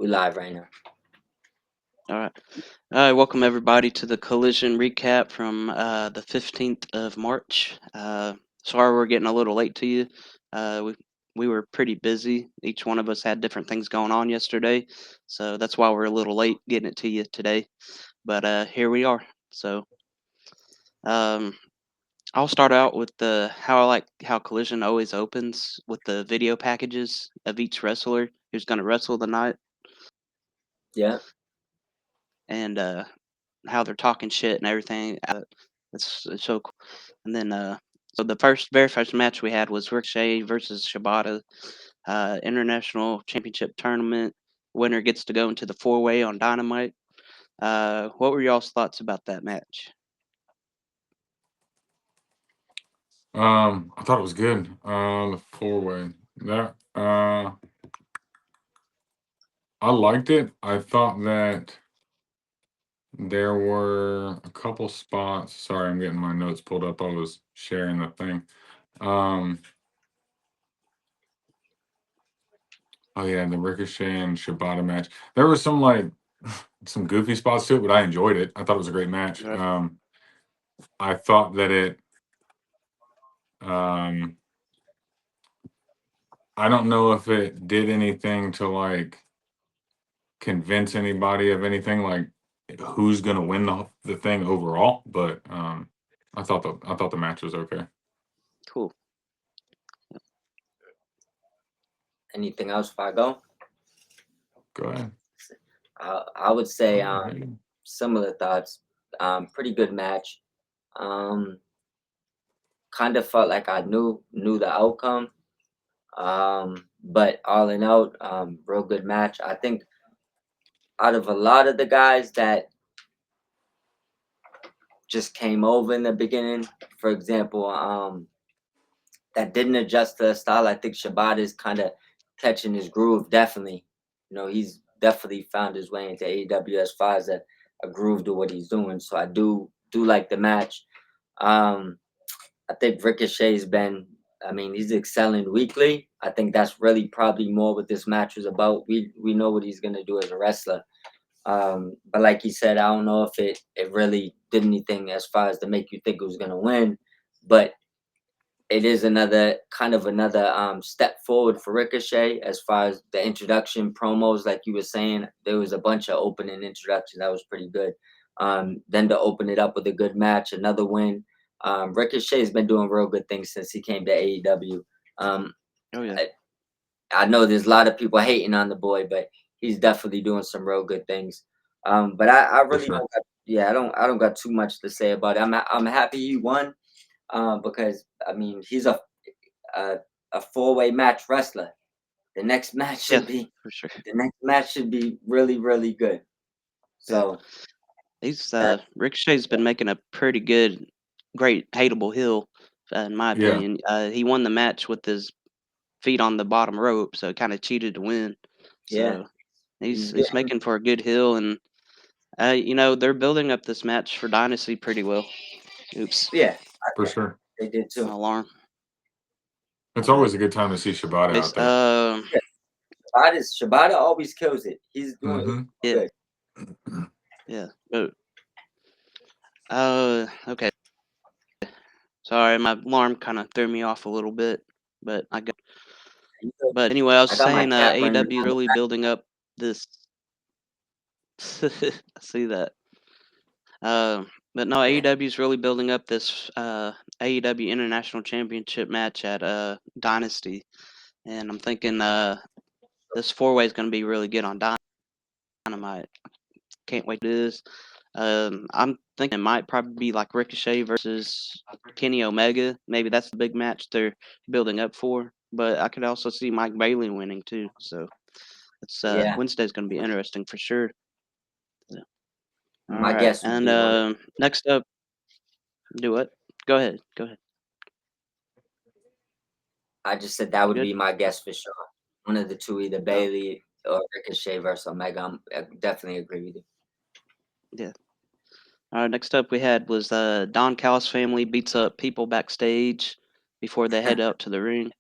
We live right now. All right. Welcome everybody to the Collision recap from the 15th of March. Sorry we're getting a little late to you. We were pretty busy. Each one of us had different things going on yesterday, so that's why we're a little late getting it to you today. But here we are. So um, I'll start out with the how I like how Collision always opens with the video packages of each wrestler who's going to wrestle the night, Yeah. and how they're talking shit and everything. It's so cool. And then, so the very first match we had was Ricochet versus Shibata, International Championship Tournament. Winner gets to go into the 4-way on Dynamite. What were y'all's thoughts about that match? I thought it was good. The 4-way. That I liked it. I thought that there were a couple spots. Sorry, I'm getting my notes pulled up. I was sharing the thing. Oh yeah, the Ricochet and Shibata match. There was some some goofy spots to it, but I enjoyed it. I thought it was a great match. Right. I thought that it um I don't know if it did anything to convince anybody of anything, like who's gonna win the thing overall, but I thought the match was okay. Cool. Anything else if I go? Go ahead. I would say Okay. similar thoughts. Pretty good match. Um, kind of felt like I knew the outcome. But all in all, real good match. I think out of a lot of the guys that just came over in the beginning, for example, that didn't adjust to the style, I think Shibata is kind of catching his groove. Definitely, he's definitely found his way into AEW as far as a groove to what he's doing. So I do like the match. Um, I think Ricochet's been, I mean, he's excelling weekly. I think that's really probably more what this match was about. We know what he's gonna do as a wrestler. But like he said, I don't know if it really did anything as far as to make you think it was gonna win. But it is another step forward for Ricochet as far as the introduction promos, like you were saying. There was a bunch of opening introductions that was pretty good. Then to open it up with a good match, another win. Ricochet's been doing real good things since he came to AEW. Um, Oh yeah. I know there's a lot of people hating on the boy, but he's definitely doing some real good things. But I For really sure. don't got, yeah, I don't got too much to say about it. I'm happy he won, because I mean a, a 4-way match wrestler. The next match Yeah, should be for sure. really really good. Yeah. So He's that Ricochet's been making a pretty great hateable heel, in my Yeah, opinion. He won the match with his feet on the bottom rope, so kind of cheated to win. yeah, So he's he's getting making for a good heel, and they're building up this match for Dynasty pretty well. Oops, yeah. for sure. They did too. alarm. It's All right. always a good time to see Shibata Bas- out there. um, Yeah, Shibata always kills it. He's doing Mm-hmm. yeah, good. yeah. Okay. Sorry, my alarm kind of threw me off a little bit, but I got. But anyway, I was I got my saying, cat running AEW is around the really back. building up this. I see that. Uh, but no, AEW is really building up this AEW International Championship match at Dynasty, and I'm thinking this 4-way is going to be really good on Dynamite. Can't wait to do this. I'm thinking it might probably be like Ricochet versus Kenny Omega. Maybe that's the big match they're building up for. But I could also see Mike Bailey winning too. So it's Yeah, Wednesday's going to be interesting for sure. Yeah. All my right, guess would and be one. next up, do what? Go ahead. Go ahead. I just said that You would good? be my guess for sure. One of the two, either Oh, Bailey or Ricochet versus Omega. I definitely agree with you. yeah. All right. Next up, we had was Don Callis family beats up people backstage before they head up to the ring.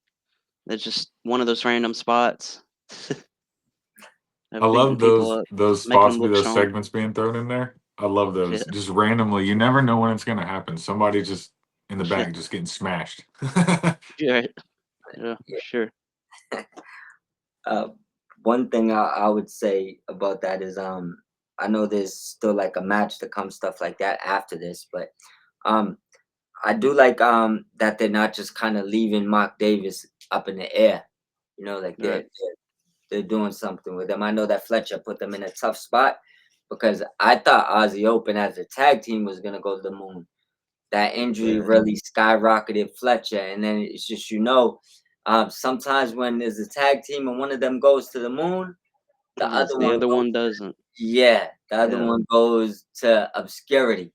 That's just one of those random spots. I beating love people up, those making spots them with look those strong. segments being thrown in there. I love Yeah. those. Just randomly, you never know when it's gonna happen. Somebody just in the back just getting smashed. Yeah. Yeah, for Yeah. sure. One thing I would say about that is I know there's still like a match to come, stuff like that after this, but um I do like that they're not just kind of leaving Mark Davis up in the air. You know, like Right. they're doing something with them. I know that Fletcher put them in a tough spot because I thought Aussie Open as a tag team was gonna go to the moon. That injury Right. really skyrocketed Fletcher, and then it's just sometimes when there's a tag team and one of them goes to the moon, the Yes, other the one other goes. one doesn't. The other Yeah. one goes to obscurity.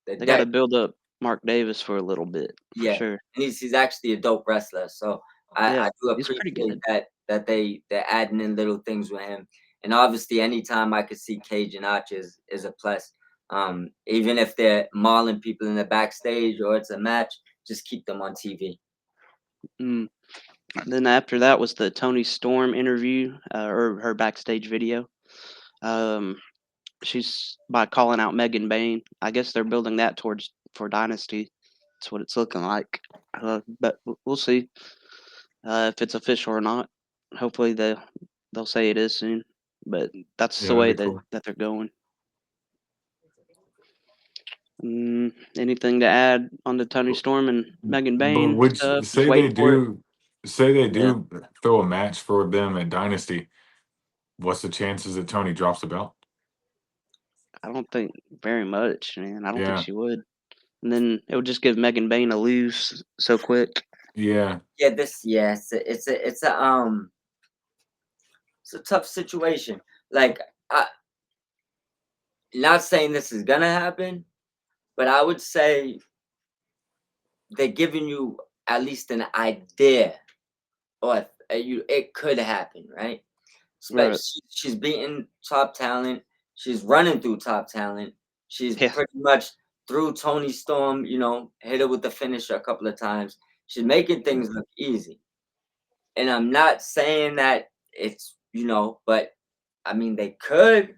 The They got to deck. build up Mark Davis for a little bit, for Yeah, sure. and he's actually a dope wrestler. So I Yeah, do he's pretty appreciate good. that they're adding in little things with him. And obviously, anytime I could see Cage and Arch is a plus. Even if they're mauling people in the backstage or it's a match, just keep them on TV. Mm. Then after that was the Tony Storm interview, or her backstage video. Um, she's by calling out Megan Bain. I guess they're building that towards for Dynasty. That's what it's looking like. But we'll see if it's official or not. Hopefully they'll say it is soon. But that's Yeah, the that'd way be cool. that they're going. Anything to add on the Tony Storm and Megan But Bain would stuff? Just say they waiting for it. Yeah, do throw a match for them at Dynasty. What's the chances that Tony drops the belt? I don't think very much, man. I don't think Yeah, she would. And then it would just give Megan Bain a lose so quick. yeah, It's a tough situation. Like I not saying this is gonna happen, but I would say they're giving you at least an idea, or it could happen, right? Right. She's beating top talent. She's running through top talent. She's Yeah. pretty much through Tony Storm. Hit her with the finisher a couple of times. She's making things look easy. And I'm not saying that but I mean they could.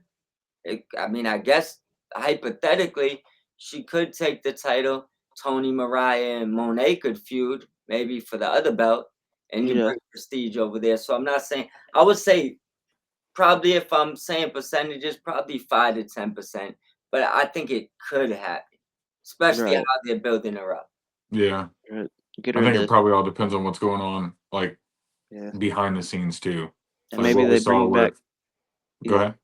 I guess hypothetically, she could take the title. Tony, Mariah, and Monet could feud maybe for the other belt, and you Yeah. bring prestige over there. So I'm not saying. I would say probably if I'm saying percentages, probably 5 to 10%. But I think it could happen, especially how Right. they're building her up. yeah. Right. Get I her think it to probably all depends on what's going on, like yeah. behind the scenes too. And Like maybe what we they saw bring back with. Go yeah. ahead.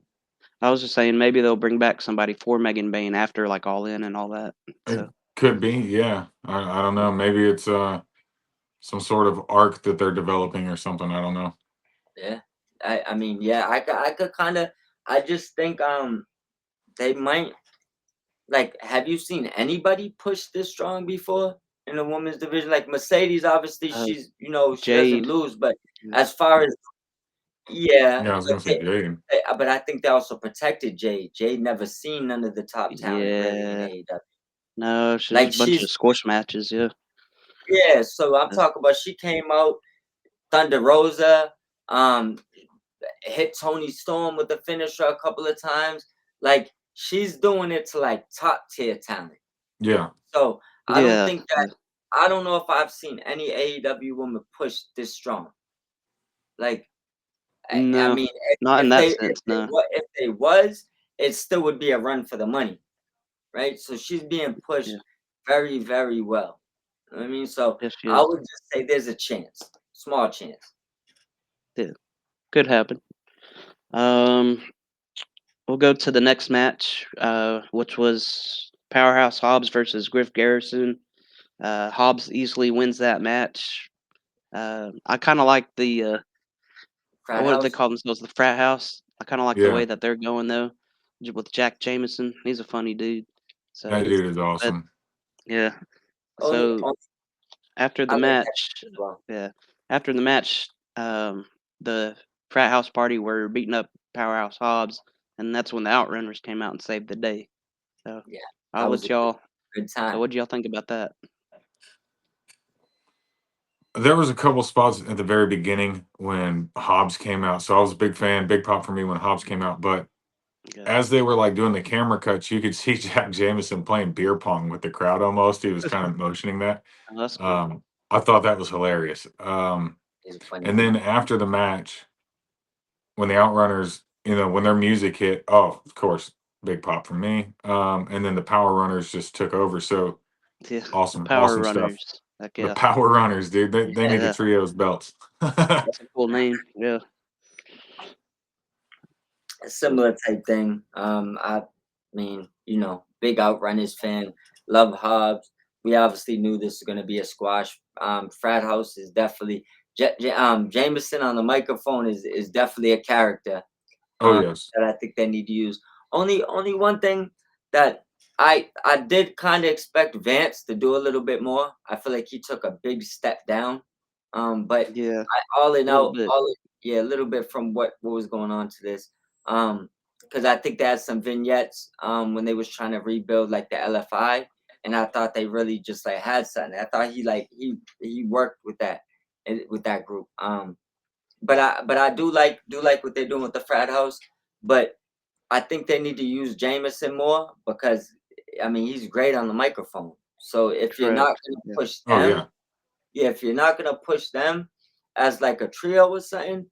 I was just saying maybe they'll bring back somebody for Megan Bain after like All In and all that. It So could be, yeah. I don't know. Maybe it's some sort of arc that they're developing or something. I don't know. Yeah, I mean, yeah, I could kind of. I just think they might. Like, have you seen anybody push this strong before in the women's division? Like Mercedes, obviously, uh, she doesn't Jade. lose, but Yeah. as far as yeah, Yeah, I was gonna say Jade. but I think they also protected Jade. Jade never seen none of the top talent really in Yeah. AEW. No, she's just Like a bunch of squash matches, yeah. yeah. So I'm Uh, talking about she came out Thunder Rosa, um, hit Tony Storm with the finisher a couple of times. Like she's doing it to like top tier talent. Yeah. So Yeah. I don't know if I've seen any AEW woman push this strong. Like I No. mean, Not in that sense, no. if they was, it still would be a run for the money, right? So she's being pushed Yeah. very, very well. You know what I mean, so Yes, she I is. would just say there's a chance, small chance. Yeah. Could happen. Um We'll go to the next match, which was Powerhouse Hobbs versus Griff Garrison. Hobbs easily wins that match. I kind of like the Frat what do they house. call themselves? The frat house. I kind of like the way Yeah. that they're going though, with Jack Jameson. He's a funny dude. That So, He's, dude is but awesome. yeah. only, So only after I the like that match, as well. yeah, after the match, the frat house party were beating up Powerhouse Hobbs, and that's when the Outrunners came out and saved the day. So Yeah, I'll that was let a y'all. good So time. what do y'all think about that? There was a couple spots at the very beginning when Hobbs came out. So I was a big fan, big pop for me when Hobbs came out. But Yeah. as they were like doing the camera cuts, you could see Jack Jameson playing beer pong with the crowd almost. He was kind of motioning that. Oh, that's cool. I thought that was hilarious. He's a funny And dude. then after the match, when the Outrunners, when their music hit, oh, of course, big pop from me. And then the Power Runners just took over. So Yeah. The awesome, Power awesome stuff. Runners. Heck The yeah. Power Runners, dude. They need to Yeah. trios belts. That's a cool name. Yeah. A similar type thing. I mean, big Outrunners fan. Love Hobbs. We obviously knew this was going to be a squash. Frat House is definitely Jameson on the microphone is definitely a character Oh yes. that I think they need to use. Only one thing that I did kind of expect Vance to do a little bit more. I feel like he took a big step down. But Yeah. all in A little all, bit. yeah, a little bit from what was going on to this. Because I think they had some vignettes when they was trying to rebuild like the LFI, and I thought they really just like had something. I thought he worked with that and with that group. But I do like what they're doing with the frat house, but I think they need to use Jameson more because I mean he's great on the microphone. So if you're not Correct. gonna Yeah. push Oh them, yeah. yeah, if you're not gonna push them as like a trio or something,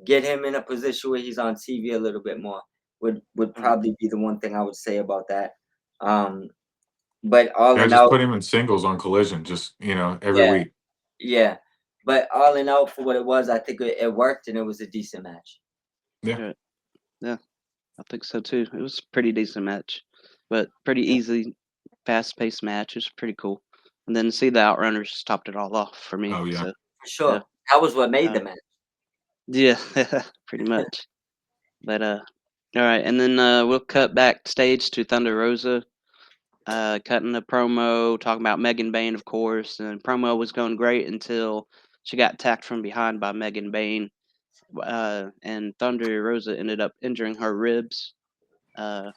get him in a position where he's on TV a little bit more. Would probably be the one thing I would say about that. Um, but all Yeah, in just all, put him in singles on Collision, just every yeah, week. yeah. But all in all, for what it was, I think it worked and it was a decent match. Yeah. Yeah. Yeah. I think so too. It was a pretty decent match, but pretty Yeah, easy, fast-paced match. It was pretty cool. And then see the Outrunners topped it all off for me. Oh yeah. So for yeah. sure. That was what made Uh, the match. yeah. Pretty much. But all right. And then we'll cut backstage to Thunder Rosa. Cutting a promo, talking about Megan Bain, of course, and promo was going great until she got attacked from behind by Megan Bain, and Thunder Rosa ended up injuring her ribs uh,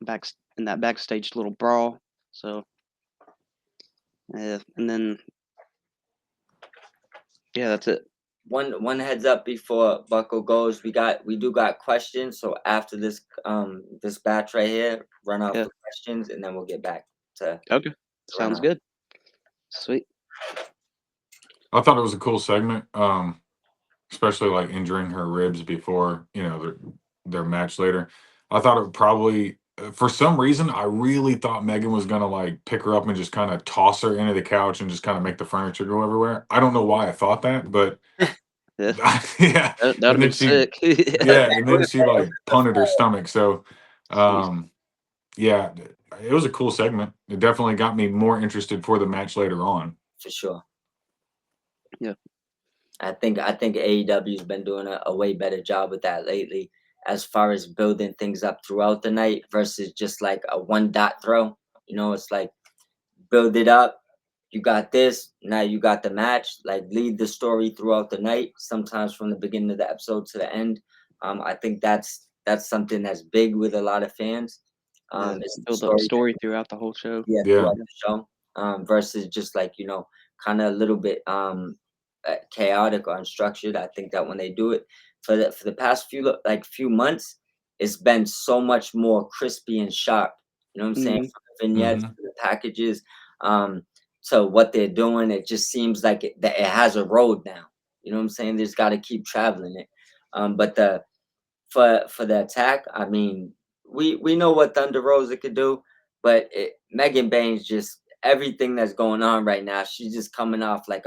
back in that backstage little brawl. So, and then yeah, that's it. One heads up before Buckle goes. We do got questions. So after this batch right here, run off Yeah. the questions and then we'll get back to Okay. run Sounds off. good. Sweet. I thought it was a cool segment. Especially like injuring her ribs before their match later. I thought it would probably for some reason I really thought Megan was gonna like pick her up and just kind of toss her into the couch and just kind of make the furniture go everywhere. I don't know why I thought that, but Yeah. yeah. That would And have then been she sick. yeah, and then she That like was punted her stomach. So Sweet. yeah, it was a cool segment. It definitely got me more interested for the match later on. for sure. Yeah. I think AEW's been doing a way better job with that lately, as far as building things up throughout the night versus just like a one dot throw. It's like build it up. You got this. Now you got the match. Like lead the story throughout the night. Sometimes from the beginning of the episode to the end. I think that's something that's big with a lot of fans. Yeah. It's the Build up story, story throughout the whole show. yeah, Yeah. throughout the show. Versus just like kind of a little bit chaotic or unstructured. I think that when they do it for the past few months, it's been so much more crispy and sharp. You know what I'm saying? Hmm. From the vignettes, Hmm. to the packages, to what they're doing, it just seems like that it has a road now. You know what I'm saying? There's got to keep traveling it. But for the attack, I mean, we know what Thunder Rosa could do, but Megan Bain's just everything that's going on right now. She's just coming off like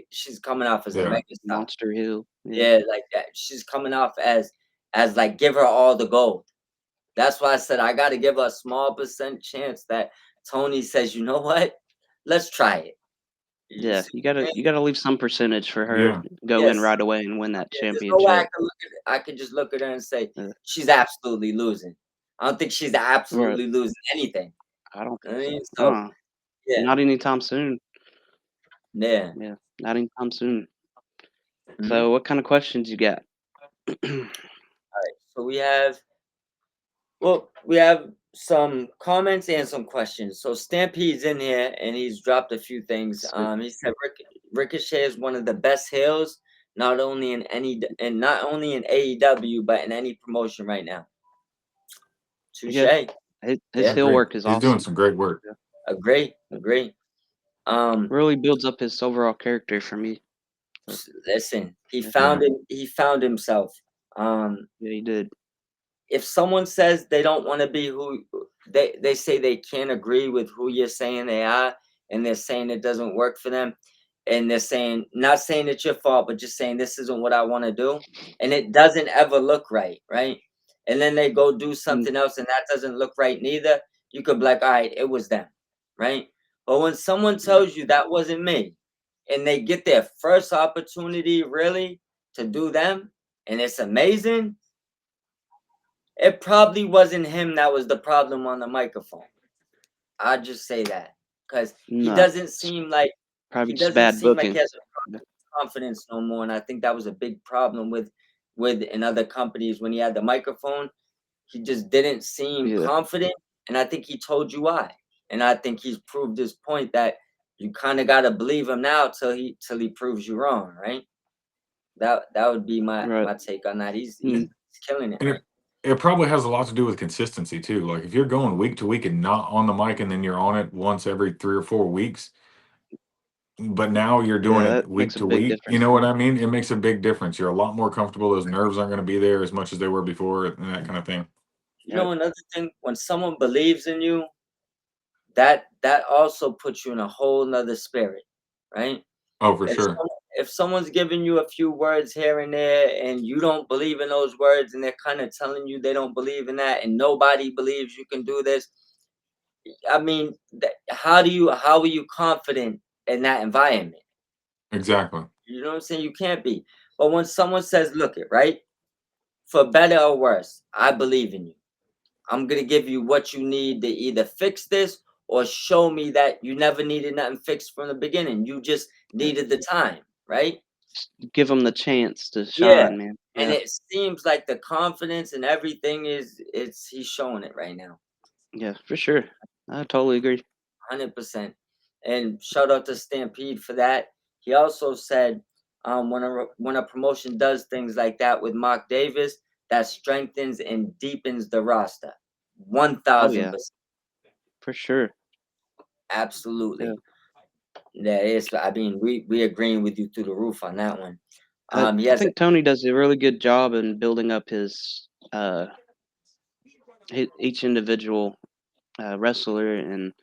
she's coming off as a Yeah. mega star. Monster Hill. Yeah. Yeah, like that. She's coming off as like give her all the gold. That's why I said I got to give her a small percent chance that Tony says, you know what? Let's try it. You Yeah, see you what I'm gotta saying? you gotta leave some percentage for her Yeah. to go in Yes. right away and win that Yeah, there's no way championship. I could just look at her and say Yeah. she's absolutely losing. I don't think she's Right. absolutely losing anything. I don't I think so. mean, so yeah, Not anytime soon. yeah. Yeah, not anytime soon. Mhm. So, what kind of questions you got? So we have some comments and some questions. So Stampede's in here and he's dropped a few things. Sweet. He said Ricochet is one of the best heels, not only in AEW, but in any promotion right now. Touche. Yeah. His Yeah. heel work is He's doing awesome. some great work. Agree. Really builds up his overall character for me. Listen, he Yeah. found it. He found himself. Yeah, he did. If someone says they don't want to be who they say they can't agree with who you're saying they are, and they're saying it doesn't work for them, and they're saying, not saying it's your fault, but just saying this isn't what I want to do, and it doesn't ever look right, right? And then they go do something else and that doesn't look right neither, you could be like, all right, it was them, right? But when someone tells you that wasn't me, and they get their first opportunity really to do them, and it's amazing, it probably wasn't him that was the problem on the microphone. I'll just say that because he No, doesn't seem like probably he just doesn't bad seem like booking. he has confidence no more, and I think that was a big problem with in other companies when he had the microphone. He just didn't seem Yeah. confident, and I think he told you why. And I think he's proved his point that you kind of got to believe him now till he proves you wrong, right? That would be my Right. take on that. He's Mm. killing it. And it probably has a lot to do with consistency too. Like if you're going week to week and not on the mic, and then you're on it once every 3 or 4 weeks, but now you're doing Yeah, it that week makes a to big week. You difference. know what I mean? It makes a big difference. You're a lot more comfortable. Those nerves aren't going to be there as much as they were before, and that kind of thing. You know, another thing, when someone believes in you, that also puts you in a whole nother spirit, right? Oh, for If sure. if someone's giving you a few words here and there, and you don't believe in those words, and they're kind of telling you they don't believe in that, and nobody believes you can do this, I mean, how are you confident in that environment? Exactly. You know what I'm saying? You can't be. But when someone says, "Look it, right? For better or worse, I believe in you. I'm gonna give you what you need to either fix this or show me that you never needed nothing fixed from the beginning. You just needed the time, right?" Give him the chance to Yeah. shine, man. And Yeah. it seems like the confidence and everything he's showing it right now. Yeah, for sure. I totally agree. 100%. And shout out to Stampede for that. He also said, when a promotion does things like that with Mark Davis, that strengthens and deepens the roster. 1000%. For sure. Absolutely. Yeah, it's. I mean, we agreeing with you through the roof on that one. I He has think Tony does a really good job in building up his each individual wrestler and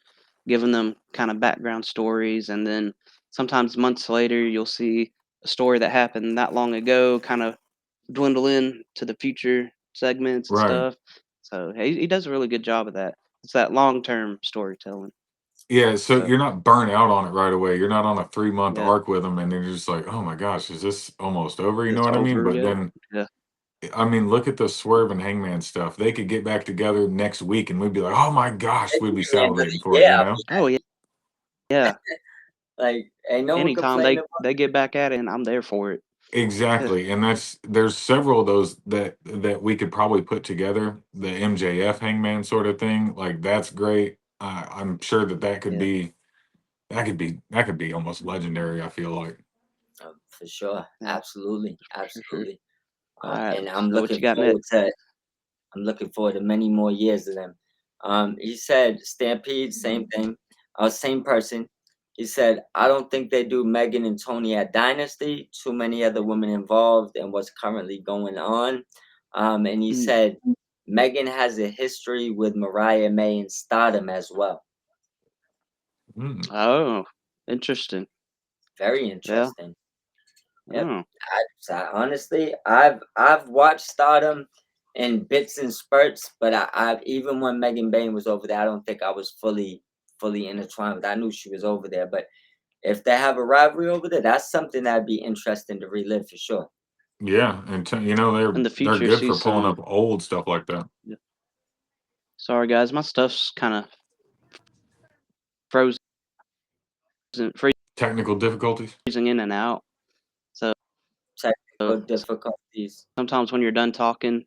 giving them kind of background stories, and then sometimes months later you'll see a story that happened that long ago kind of dwindle in to the future segments and Right. stuff. So he does a really good job of that. It's that long-term storytelling. Yeah, so So you're not burnt out on it right away. You're not on a 3 month yeah, arc with them, and then you're just like, oh my gosh, is this almost over? You know it's what I mean? over But yet. then, Yeah, I mean, look at the Swerve and Hangman stuff. They could get back together next week, and we'd be like, oh my gosh, we'd be salivating for it. You yeah, know? oh yeah. like ain't no one Anytime complaining about they get back at it, and I'm there for it. Exactly, and there's several of those that we could probably put together. The MJF Hangman sort of thing, like that's great. I'm sure that could Yeah, be that could be almost legendary. I feel like. for sure. yeah, Absolutely. for sure. Absolutely. All right. And So what you got next? I'm looking forward to many more years of them. He said Stampede, same thing. Same person. He said, I don't think they do Megan and Tony at Dynasty. Too many other women involved and what's currently going on. And he Mm. said Megan has a history with Mariah May and Stardom as well. Mm. Oh, interesting. Very Yeah. interesting. Yep. Oh, Honestly, I've watched Stardom in bits and spurts, but I've even when Megan Bain was over there, I don't think I was fully intertwined with. I knew she was over there, but if they have a rivalry over there, that's something that'd be interesting to relive for sure. Yeah, and you know in the they're future, good see for pulling some. up old stuff like that. Sorry, guys, my stuff's kind of frozen, Technical difficulties. freezing in and out. So Technical difficulties. sometimes when you're done talking,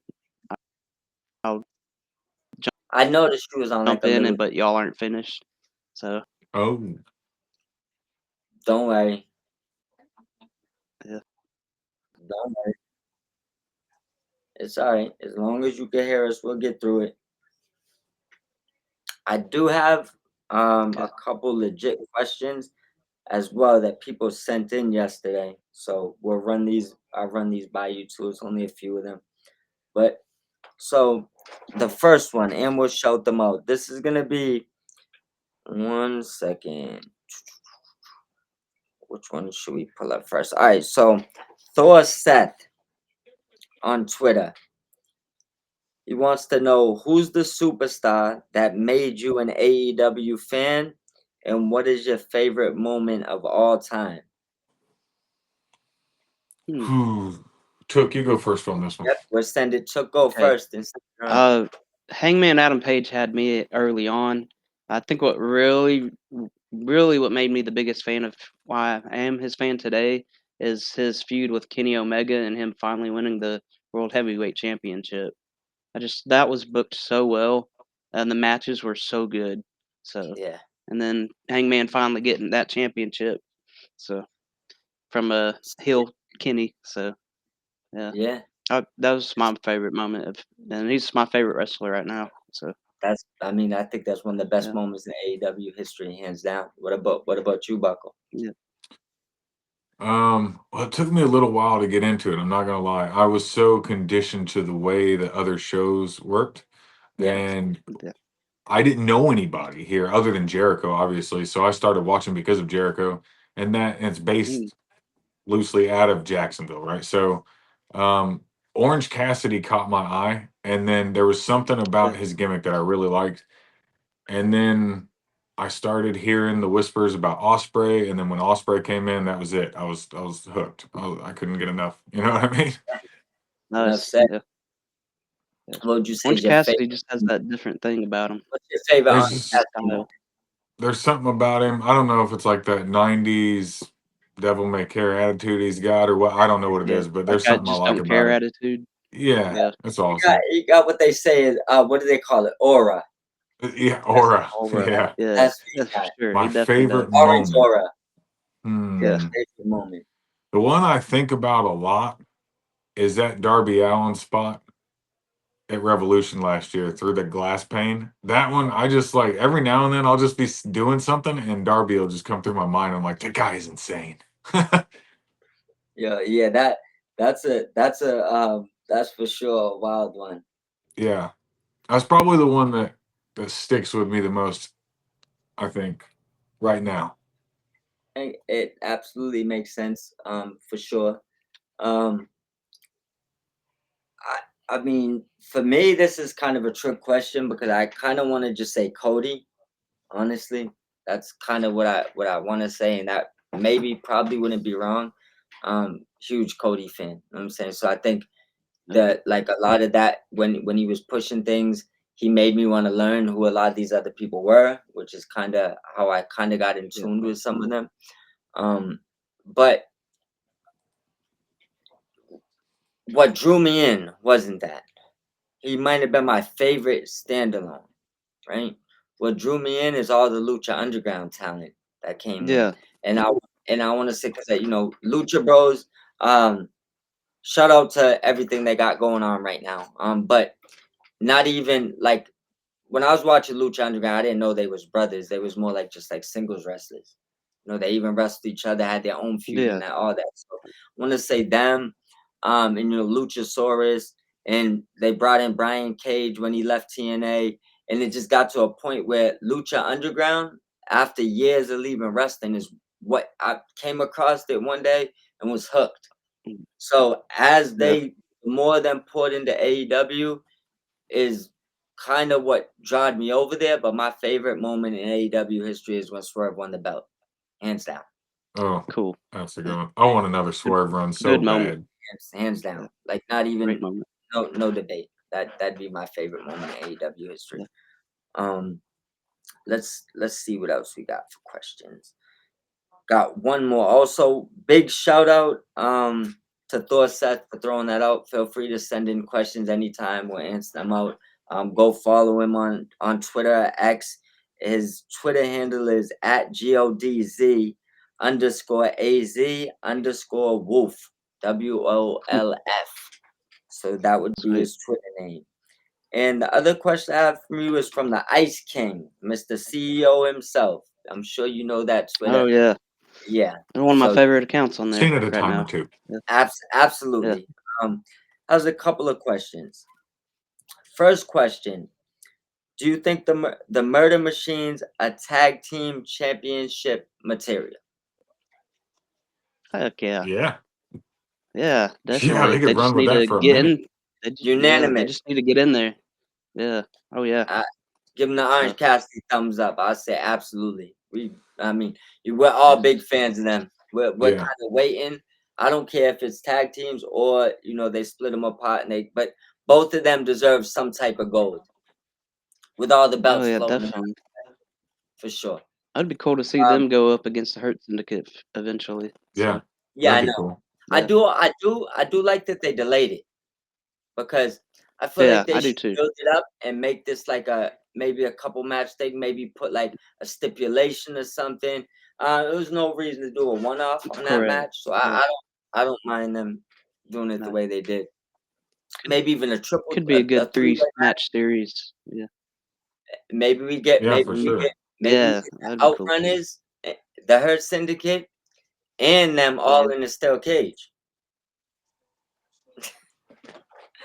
I'll I noticed she was on like jump a in, little. but y'all aren't finished. So Oh, Don't worry. Don't worry. It's all right. As long as you can hear us, we'll get through it. I do have Okay. a couple legit questions as well that people sent in yesterday. So we'll run these. I'll run these by you too. It's only a few of them. But so the first one, and we'll shout them out. This is gonna be 1 second. Which one should we pull up first? All right, so Thor Seth on Twitter. He wants to know who's the superstar that made you an AEW fan, and what is your favorite moment of all time? Took, you go first on this one. Yep, we'll send it. Chuck go Okay. first. And send it on. Hangman Adam Page had me early on. I think what really what made me the biggest fan of why I am his fan today is his feud with Kenny Omega and him finally winning the World Heavyweight Championship. That was booked so well, and the matches were so good. So, Yeah, and then Hangman finally getting that championship. So, from a heel Kenny. So, yeah, yeah. that was my favorite moment of, and he's my favorite wrestler right now. So, I mean, I think that's one of the best yeah, moments in AEW history, hands down. What about you, Buckle? yeah, Well, it took me a little while to get into it. I'm not gonna lie. I was so conditioned to the way that other shows worked, Yeah, and yeah. I didn't know anybody here other than Jericho, obviously. So I started watching because of Jericho, and it's Mm, based loosely out of Jacksonville, right? So, um, Orange Cassidy caught my eye, and then there was something yeah. about his gimmick that I really liked. And then I started hearing the whispers about Osprey, and then when Osprey came in, that was it. I was hooked. I couldn't get enough. You know what I mean? enough Nice. said. Yeah, yeah. What would you say is Orange your favorite? Cassidy just has that different thing about him. What's your favorite There's Orange just Cassidy moment? Style. there's something about him. I don't know if it's like that '90s devil may care attitude he's got, or what. I don't know what it Yeah, is, but like there's I something I just like don't about care him. attitude. Yeah, Yeah, that's He got awesome. he got what they say is what do they call it? Aura. Yeah, That's aura. aura. Yeah, Yeah, that's what yeah, he for got. sure. He my definitely does. favorite Orange moment. aura. Yeah, Your Hmm. favorite moment. The one I think about a lot is that Darby Allin spot at Revolution last year through the glass pane. That one, I just like every now and then I'll just be doing something and Darby will just come through my mind. I'm like, that guy is insane. Yeah, that's for sure a wild one. Yeah, that's probably the one that sticks with me the most. I think right now. And it absolutely makes sense, for sure. Um, I mean, for me, this is kind of a trick question because I kind of want to just say Cody. Honestly, that's kind of what I want to say, and that maybe probably wouldn't be wrong. Huge Cody fan. You know what I'm saying? So I think okay. that like a lot of that when he was pushing things, he made me want to learn who a lot of these other people were, which is kind of how I kind of got in Yeah, tune with some of them. But what drew me in wasn't that. He might have been my favorite standalone, right? What drew me in is all the Lucha Underground talent that came in, yeah, and I want to say because Lucha Bros. Um, Shout out to everything they got going on right now. But not even like when I was watching Lucha Underground, I didn't know they was brothers. They was more like just like singles wrestlers. They even wrestled each other, had their own feud yeah. and that all that. So I want to say them, and Luchasaurus, and they brought in Brian Cage when he left TNA, and it just got to a point where Lucha Underground, after years of leaving wrestling, is what I came across it one day and was hooked. Mm, So as yeah. they more than poured into AEW is kind of what drawed me over there. But my favorite moment in AEW history is when Swerve won the belt, hands down, Oh, Cool. that's a good Yeah. one. I want another Good, Swerve run so good moment. bad. hands Yeah, down. Like not great even moment. no debate. That'd be my favorite moment in AEW history. Yeah. Um, let's see what else we got for questions. Got one more. Also, big shout out to Thor Seth for throwing that out. Feel free to send in questions anytime. We'll answer them out. Go follow him on Twitter at X. His Twitter handle is at GODZ _AZ _Wolf. WOLF. So that would be Sweet. his Twitter name. And the other question I have from you is from the Ice King, Mr. CEO himself. I'm sure you know that Twitter. Oh yeah, Yeah. they're one of my So favorite accounts on there Seen it a right time now. or two. Yeah. absolutely. Has a couple of questions. First question: do you think the Murder Machines a tag team championship material? Heck yeah. Yeah. Yeah, Yeah, definitely. they They could just run with need that to for a get minute. in. They Unanimous. just need to get in there. Yeah. Oh yeah. Give them the Orange Cassidy thumbs up. I say absolutely. We're all big fans of them. We're Yeah. kind of waiting. I don't care if it's tag teams or they split them apart, but both of them deserve some type of gold with all the Oh belts yeah, floating around, definitely. for sure. It'd be cool to see them go up against the Hurt Syndicate eventually. Yeah. So Yeah, I That'd be know. cool. I do like that they delayed it because I feel yeah, like they I do should too. build it up and make this like maybe a couple match thing, maybe put like a stipulation or something. There was no reason to do a one-off on that Correct. match, so I don't mind them doing it the No. way they did. Maybe even a triple, Could be a good three-way match. match series. Yeah. Maybe we get Yeah, for sure. Yeah, that'd be cool. Outrunners, the Hurt Syndicate, and them all in a steel cage.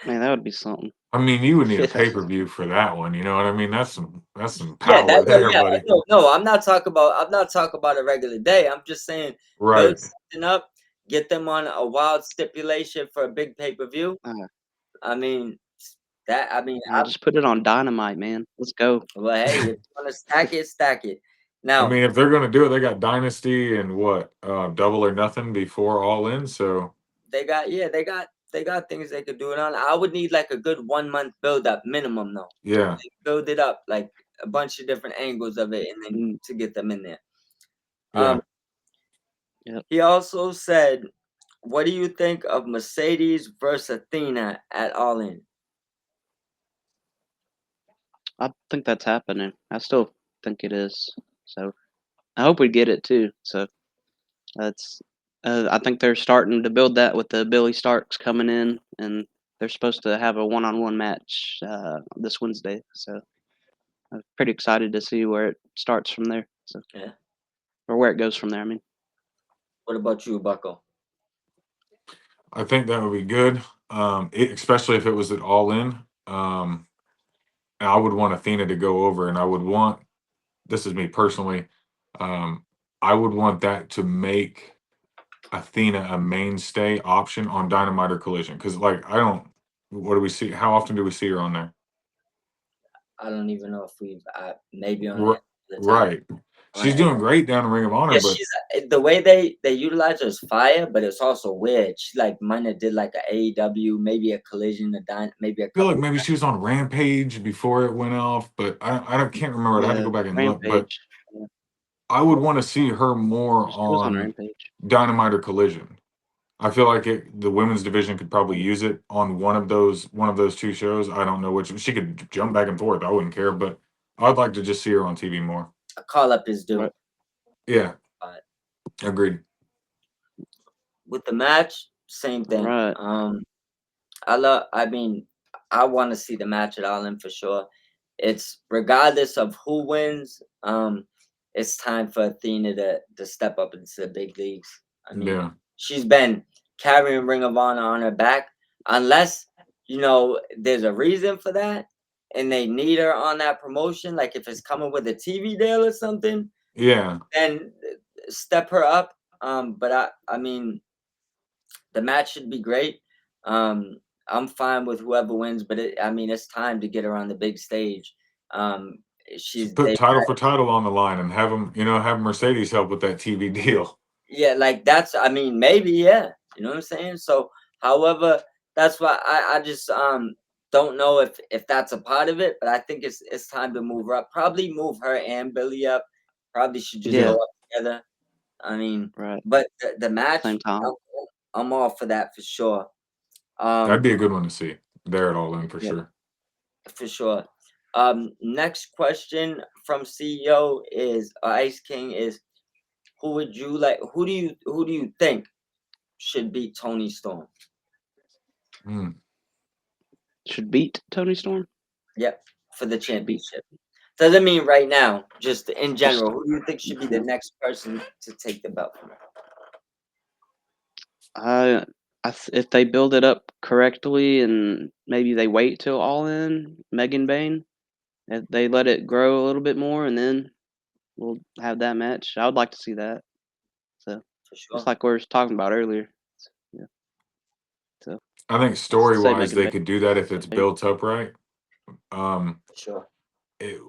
Man, that would be something. I mean, you would need a pay-per-view for that one. You know what I mean? That's some Yeah, power there, yeah. buddy. No, I'm not talking about a regular day. I'm just saying build Right. something up, get them on a wild stipulation for a big pay-per-view. Uh, I mean just put it on Dynamite, man. Let's go. well, hey, if you want to stack it, stack it. I Now mean, if they're gonna do it, they got Dynasty and what? Double or Nothing before All In. So they got things they could do it on. I would need like a good 1 month build up minimum though. yeah. Build it up like a bunch of different angles of it, and then to get them in there. Yeah. Yep. He also said, "What do you think of Mercedes versus Athena at All In?" I think that's happening. I still think it is. So I hope we get it too. So that's. I think they're starting to build that with the Billy Starks coming in, and they're supposed to have a one-on-one match this Wednesday. So I'm pretty excited to see where it starts from there. So Yeah. or where it goes from there. I mean, What about you, Bucko? I think that would be good. Especially if it was at All In. And I would want Athena to go over, and I would want. This is me personally. I would want that to make Athena a mainstay option on Dynamite or Collision, because like I don't. What do we see? How often do we see her on there? I don't even know if we've maybe on R- the time. right. She's doing great down in Ring of Honor, Yeah, but she's the way they utilize her is fire, but it's also weird. She like might have did like a AEW, maybe a Collision, maybe a I feel like couple. maybe she was on Rampage before it went off, but I can't remember it. I had to go back and look. But Rampage. Yeah. I would want to see her more She was on on Rampage. Dynamite or Collision. I feel like the women's division could probably use it on one of those two shows. I don't know which. She could jump back and forth. I wouldn't care, but I'd like to just see her on TV more. A call up is due. Right. Yeah, But agreed. with the match, same thing. Right. I want to see the match at All In for sure. It's regardless of who wins. It's time for Athena to step up into the big leagues. I mean, Yeah, she's been carrying Ring of Honor on her back, unless there's a reason for that, and they need her on that promotion. Like if it's coming with a TV deal or something, yeah. then step her up. But I mean, the match should be great. I'm fine with whoever wins, but it's time to get her on the big stage. Just put title for title on the line and have them, have Mercedes help with that TV deal. Yeah, like that's. Maybe yeah. You know what I'm saying? So, however, that's why I just don't know if that's a part of it, but I think it's time to move her up. Probably move her and Billy up. Probably should just go up together. Right. But the match, Same time. I'm all for that for sure. That'd be a good one to see. They're at All In for sure. For sure. Next question from CEO is Ice King is who do you think should beat Tony Storm? Mm. Should beat Tony Storm. Yep, for the Should beat. championship. Doesn't mean right now, just in Just general. Who do you think should be the next person to take the belt from her? If they build it up correctly and maybe they wait till All In, Megan Bain, if they let it grow a little bit more, and then we'll have that match. I would like to see that. So For sure. just like we were talking about earlier. Yeah. So I think say story wise Megan they Bain. could do that if it's built up right. For sure.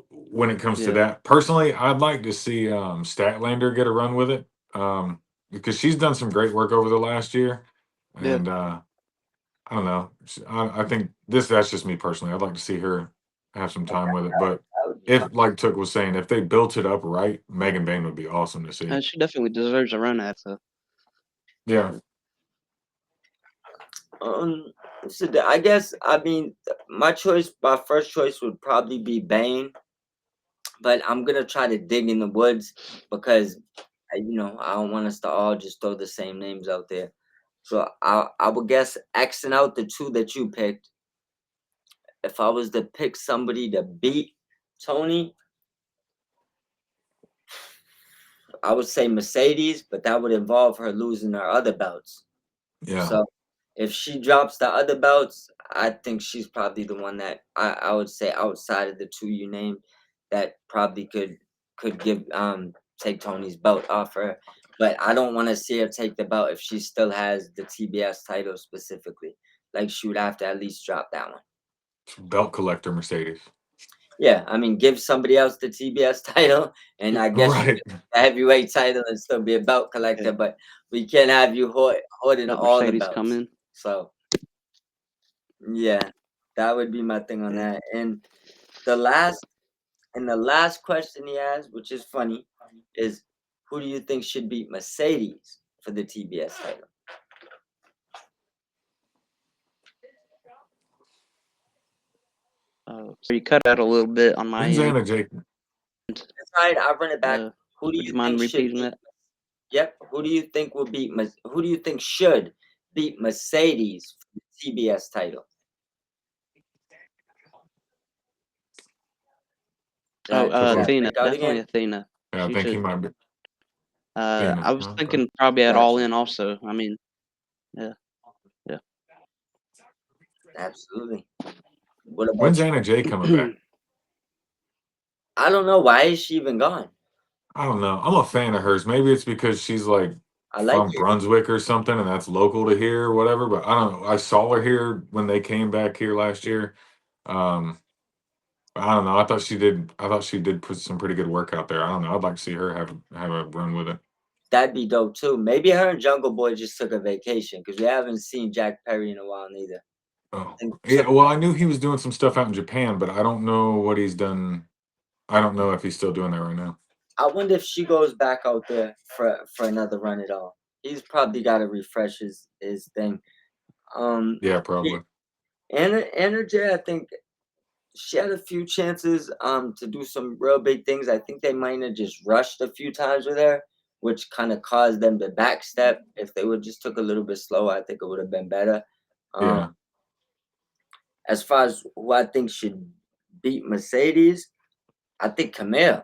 When it comes to Yeah. that, personally, I'd like to see Statlander get a run with it, because she's done some great work over the last year, Yeah. and I don't know. I think that's just me personally. I'd like to see her have some time with it. But That would be fun. if, like Took was saying, if they built it up right, Megan Bain would be awesome to see. She definitely deserves a run at. So Yeah, So I guess my first choice would probably be Bane, but I'm gonna try to dig in the woods because I don't want us to all just throw the same names out there. So I would guess Xing out the two that you picked. If I was to pick somebody to beat Tony, I would say Mercedes, but that would involve her losing her other belts. yeah. So if she drops the other belts, I think she's probably the one that I would say outside of the two you named that probably could give take Tony's belt off her. But I don't want to see her take the belt if she still has the TBS title specifically. Like she would have to at least drop that one. Belt collector Mercedes. Yeah, give somebody else the TBS title, and I guess you Right. could a heavyweight title and still be a belt collector, but we can't have you holding let all the Mercedes come belts. in. So yeah, that would be my thing on that. And the last question he has, which is funny, is who do you think should beat Mercedes for the TBS title? So you cut out a little bit on my When's end. Anna Jake? That's right. I'll run it back. Who do Would you you mind think should repeating beat? that? Yep. Who do you think will beat? Who do you think should beat Mercedes for the TBS title? Oh, Took a- Athena, break out definitely again? Athena. Yeah, I She think he should. might be Athena. I was Okay. thinking probably at All Gotcha. In also. Yeah. Absolutely. What about When's you? Anna Jay coming back? I don't know. Why is she even gone? I don't know. I'm a fan of hers. Maybe it's because she's like I like from it. Brunswick or something, and that's local to here or whatever. But I don't know. I saw her here when they came back here last year. Um, I don't know. I thought she did. I thought she did put some pretty good work out there. I don't know. I'd like to see her have a run with it. That'd be dope too. Maybe her and Jungle Boy just took a vacation because we haven't seen Jack Perry in a while neither. Oh, And yeah. Well, I knew he was doing some stuff out in Japan, but I don't know what he's done. I don't know if he's still doing that right now. I wonder if she goes back out there for another run at all. He's probably got to refresh his thing. Yeah, probably. Anna Jay, I think she had a few chances to do some real big things. I think they might have just rushed a few times with her, which kind of caused them to backstep. If they would just took a little bit slower, I think it would have been better. Yeah. As far as who I think should beat Mercedes, I think Camille.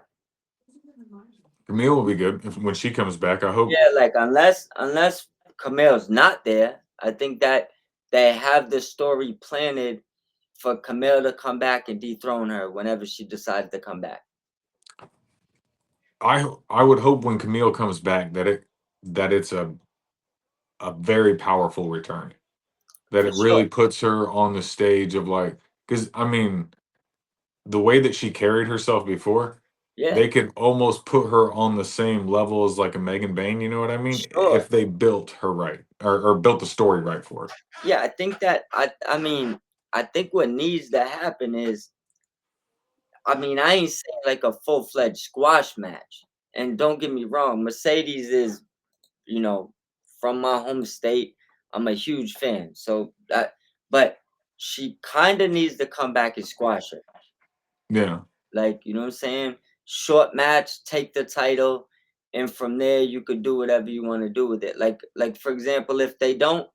Camille will be good when she comes back. I hope. Yeah, like unless Camille's not there, I think that they have the story planted for Camille to come back and dethrone her whenever she decides to come back. I would hope when Camille comes back that it's a very powerful return. That For it sure. really puts her on the stage of like, because I mean, the way that she carried herself before, Yeah, they could almost put her on the same level as like a Megan Bain. You know what I mean? sure. If they built her right or built the story right for her. Yeah, I think that I think what needs to happen is I ain't saying like a full-fledged squash match. And don't get me wrong, Mercedes is, from my home state. I'm a huge fan. So that but she kind of needs to come back and squash her. Yeah. Like, you know what I'm saying? Short match, take the title, and from there you could do whatever you want to do with it. Like for example, if they don't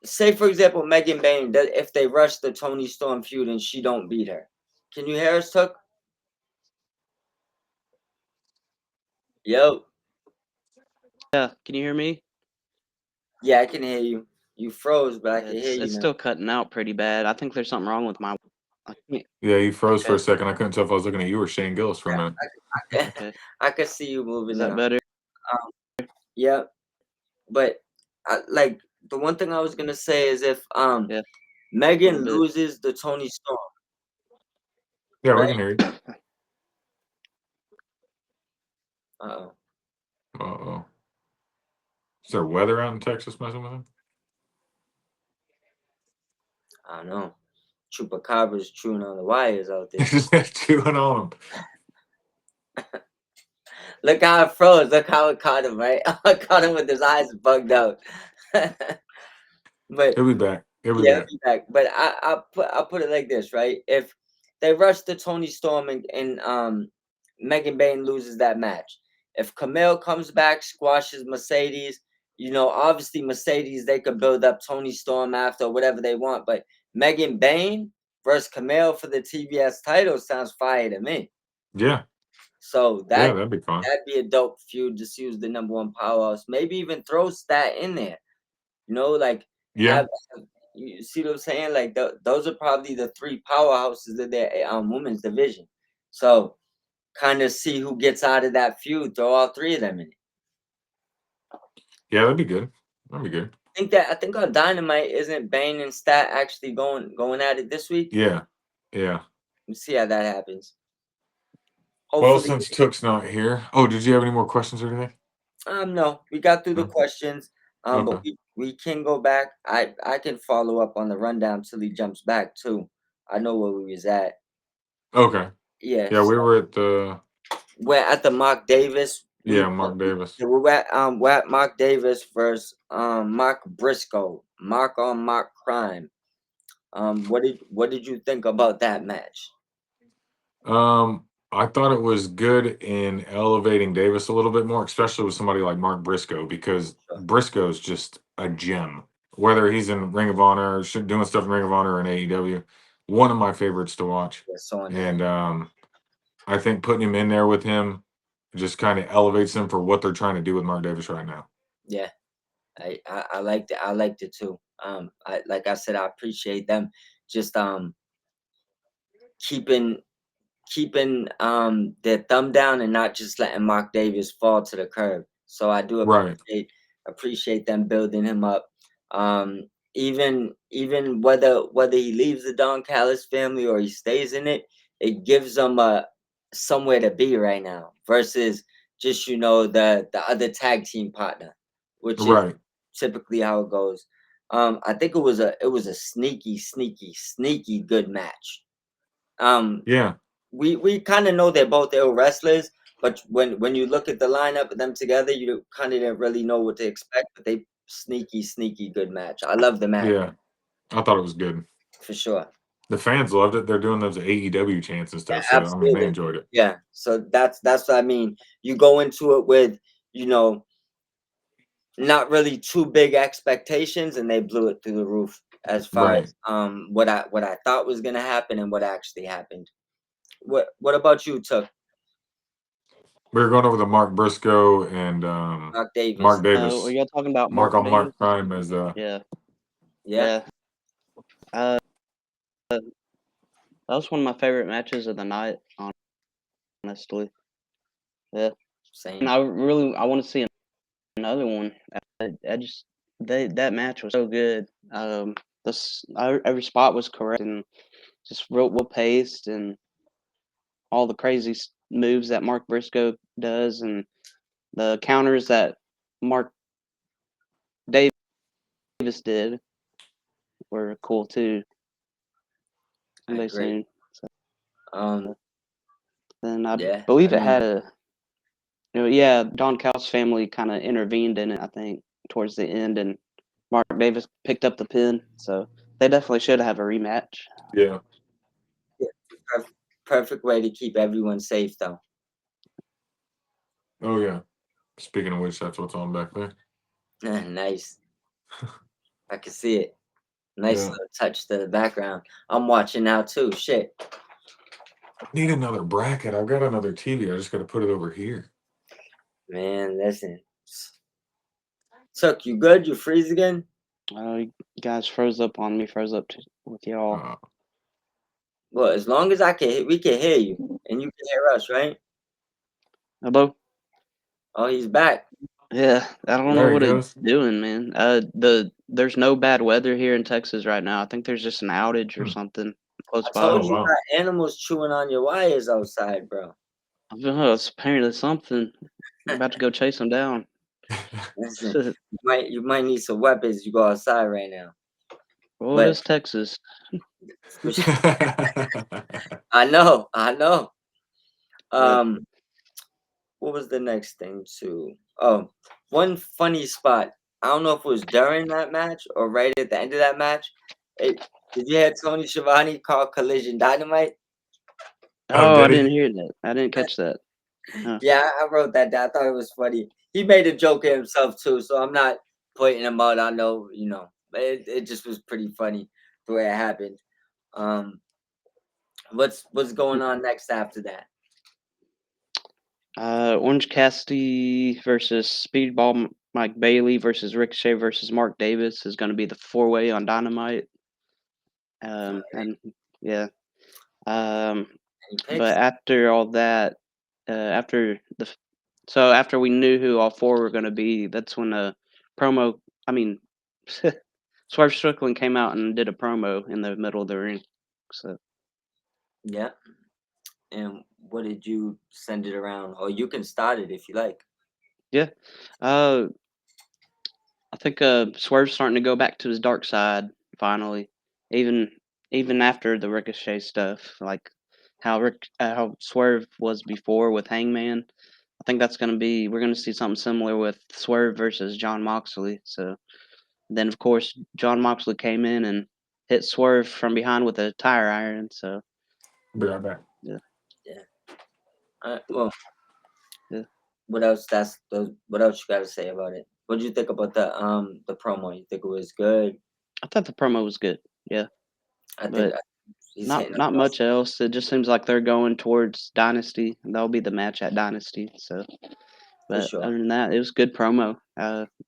say, for example, Megan Bain, if they rush the Tony Storm feud and she don't beat her, can you hear us, Took? Yo, Yeah, can you hear me? yeah, I can hear you. You froze, but I can hear you It's now. still cutting out pretty bad. I think there's something wrong with my. I can't- Yeah, you froze for a Okay. second. I couldn't tell if I was looking at you or Shane Gillis for a minute. Okay. I can see you Is moving that now. better? Yeah, but like the one thing I was gonna say is if Yeah. Megan little bit. loses the Tony Storm, Yeah, we right? can hear you. Uh-oh. Uh-oh. Is there weather out in Texas messing with him? I don't know. Chupacabra's chewing on the wires out there. Just chewing on him. Look how it froze. Look how it caught him, right? I caught him with his eyes bugged out. But He'll be back. He'll be yeah, back. be back. But I'll put it like this, right? If they rush the Tony Storm and Megan Bain loses that match, if Camille comes back, squashes Mercedes, obviously Mercedes they could build up Tony Storm after whatever they want, but Megan Bain versus Camille for the TBS title sounds fire to me. Yeah. So Yeah, that'd be fun. that'd be a dope feud. Just use the number one powerhouse. Maybe even throw Stat in there. Like Yeah. you see what I'm saying? Like those are probably the three powerhouses of their women's division. So kind of see who gets out of that feud. Throw all three of them in it. Yeah, that'd be good. That'd be good. I think on Dynamite isn't Bane and Stat actually going at it this week. Yeah. Yeah. Let's see how that happens. Well, Hopefully, since Took's not here. Oh, did you have any more questions or anything? no, we got through the No? questions. But Okay. we can go back. I can follow up on the rundown till he jumps back too. I know where we was at. Okay. Yeah, Yeah, we were at the we're at the Mark Davis. Mark Davis. We're at Mark Davis versus Mark Briscoe. Mark on Mark crime. What did you think about that match? I thought it was good in elevating Davis a little bit more, especially with somebody like Mark Briscoe, because Sure. Briscoe's just a gem. Whether he's in Ring of Honor, or doing stuff in Ring of Honor or in AEW, one of my favorites to watch. Yeah, so on And I think putting him in there with him just kind of elevates him for what they're trying to do with Mark Davis right now. yeah, I liked it. I liked it too. Like I said, I appreciate them just keeping their thumb down and not just letting Mark Davis fall to the curb. So I do Right. appreciate them building him up. Even whether he leaves the Don Callis family or he stays in it, it gives them a somewhere to be right now versus just the other tag team partner, which is Right. typically how it goes. I think it was a sneaky good match. Yeah. We kind of know they're both ill wrestlers, but when you look at the lineup of them together, you kind of didn't really know what to expect. But they sneaky good match. I love the match Yeah. I thought it was good. for sure. The fans loved it. They're doing those AEW chants and Yeah, stuff. So I mean, they absolutely. enjoyed it. Yeah, so that's what I mean. You go into it with not really too big expectations, and they blew it through the roof as far Right. as what I thought was gonna happen and what actually happened. What about you, Tuck? We were going over the Mark Briscoe and Mark Davis. Mark Were Davis. y'all talking about Mark Mark on Mark Davis? crime as Yeah. Yeah. Yeah. That was one of my favorite matches of the night, honestly. Yeah. Same. And I want to see another one. That match was so good. Every spot was correct and just real well paced, and all the crazy moves that Mark Briscoe does, and the counters that Mark Davis did were cool too. I Somebody agree. saying. Then I Yeah, believe I it had mean, Don Callis' family kind of intervened in it, I think, towards the end, and Mark Davis picked up the pin. So they definitely should have a rematch. yeah. perfect way to keep everyone safe, though. Oh yeah. Speaking of which, that's what's on back there. Nice. I can see it. Nice Yeah. little touch to the background. I'm watching now too. Shit. Need another bracket. I've got another TV. I just got to put it over here. Man, listen. Tuck, you good? You freeze again? You guys froze up on me, with y'all. Uh, Well, as long as we can hear you and you can hear us, right? Hello? Oh, he's back. Yeah, I don't know there he what goes. it's doing, man. There's no bad weather here in Texas right now. I think there's just an outage or Hmm. something close I by. told Oh you wow. got animals chewing on your wires outside, bro. Oh, it's apparently something. I'm about to go chase them down. Listen, you might need some weapons. You go outside right now. Well, But it's Texas. I know, I know. Yeah. What was the next thing too? Oh, one funny spot. I don't know if it was during that match or right at the end of that match. Did you hear Tony Schiavone call Collision Dynamite? Oh, Oh, I did he? didn't hear that. I didn't catch that. Huh. Yeah, I wrote that down. I thought it was funny. He made a joke of himself too, so I'm not pointing him out. I know, but it just was pretty funny the way it happened. Um, what's going on next after that? Orange Cassidy versus Speedball Mike Bailey versus Ricochet versus Mark Davis is going to be the 4-way on Dynamite. And yeah. Any picks? But after all that, after we knew who all four were going to be, that's when a promo. I mean, Swerve Strickland came out and did a promo in the middle of the ring. So Yeah. And what did you send it around? Or you can start it if you like. yeah, I think Swerve's starting to go back to his dark side finally. Even even after the Ricochet stuff, like how Swerve was before with Hangman. I think we're gonna see something similar with Swerve versus John Moxley. So then of course John Moxley came in and hit Swerve from behind with a tire iron. So Be right back. yeah, Yeah. Well, yeah. what else? What else you got to say about it? What did you think about the promo? You think it was good? I thought the promo was good. Yeah, I think but he's not hitting not across. much else. It just seems like they're going towards Dynasty. That'll be the match at Dynasty. So, For but sure. other than that, it was good promo.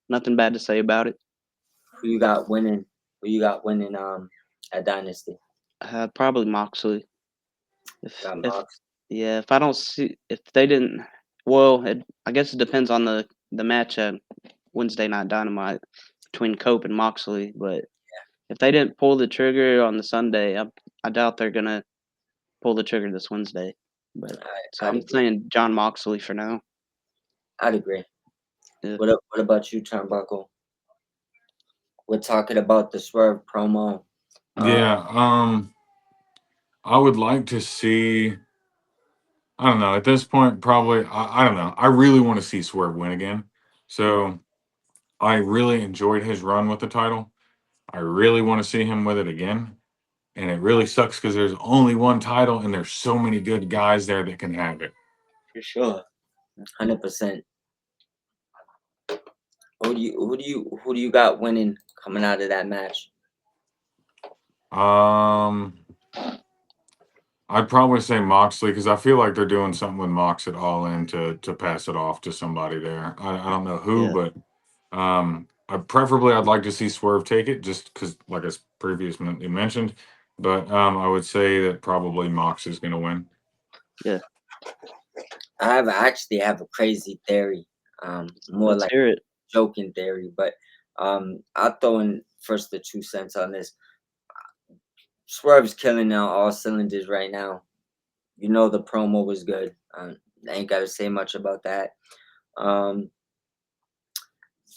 Nothing bad to say about it. Who you got winning? Who you got winning? At Dynasty. Probably Moxley. Got If Mox. Yeah, if I don't see if they didn't, well, I guess it depends on the match at Wednesday Night Dynamite between Cope and Moxley. But if they didn't pull the trigger on the Sunday, I doubt they're gonna pull the trigger this Wednesday. But so I'd I'm agree. saying John Moxley for now. I'd agree. Yeah. What about you, Turnbuckle? We're talking about the Swerve promo. Yeah. I would like to see. I don't know. At this point, probably. I don't know. I really want to see Swerve win again. So I really enjoyed his run with the title. I really want to see him with it again. And it really sucks because there's only one title and there's so many good guys there that can have it. For sure. 100%. Who do you got winning coming out of that match? Um, I'd probably say Moxley because I feel like they're doing something with Mox at All In to pass it off to somebody there. I don't know who, Yeah. but I'd like to see Swerve take it just because, like I previously mentioned. But I would say that probably Mox is going to win. Yeah. I actually have a crazy theory. More Let's like hear it. joking theory, but I'll throw in first the 2 cents on this. Swerve's killing now all cylinders right now. You know the promo was good. I ain't gotta say much about that. Um,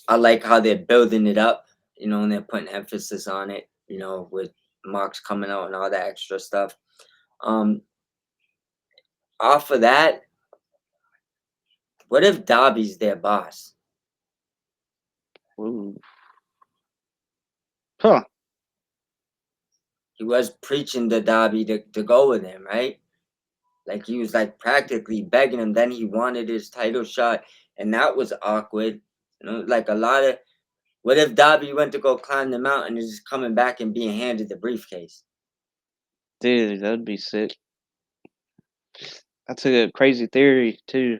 I like how they're building it up, and they're putting emphasis on it, with Mox coming out and all that extra stuff. Um, Off of that, what if Dobby's their boss? Ooh. Huh. He was preaching to Dobby to go with him, right? Like he was like practically begging him. Then he wanted his title shot, and that was awkward. Like a lot of. What if Darby went to go climb the mountain and is just coming back and being handed the briefcase? Dude, that'd be sick. That's a crazy theory too.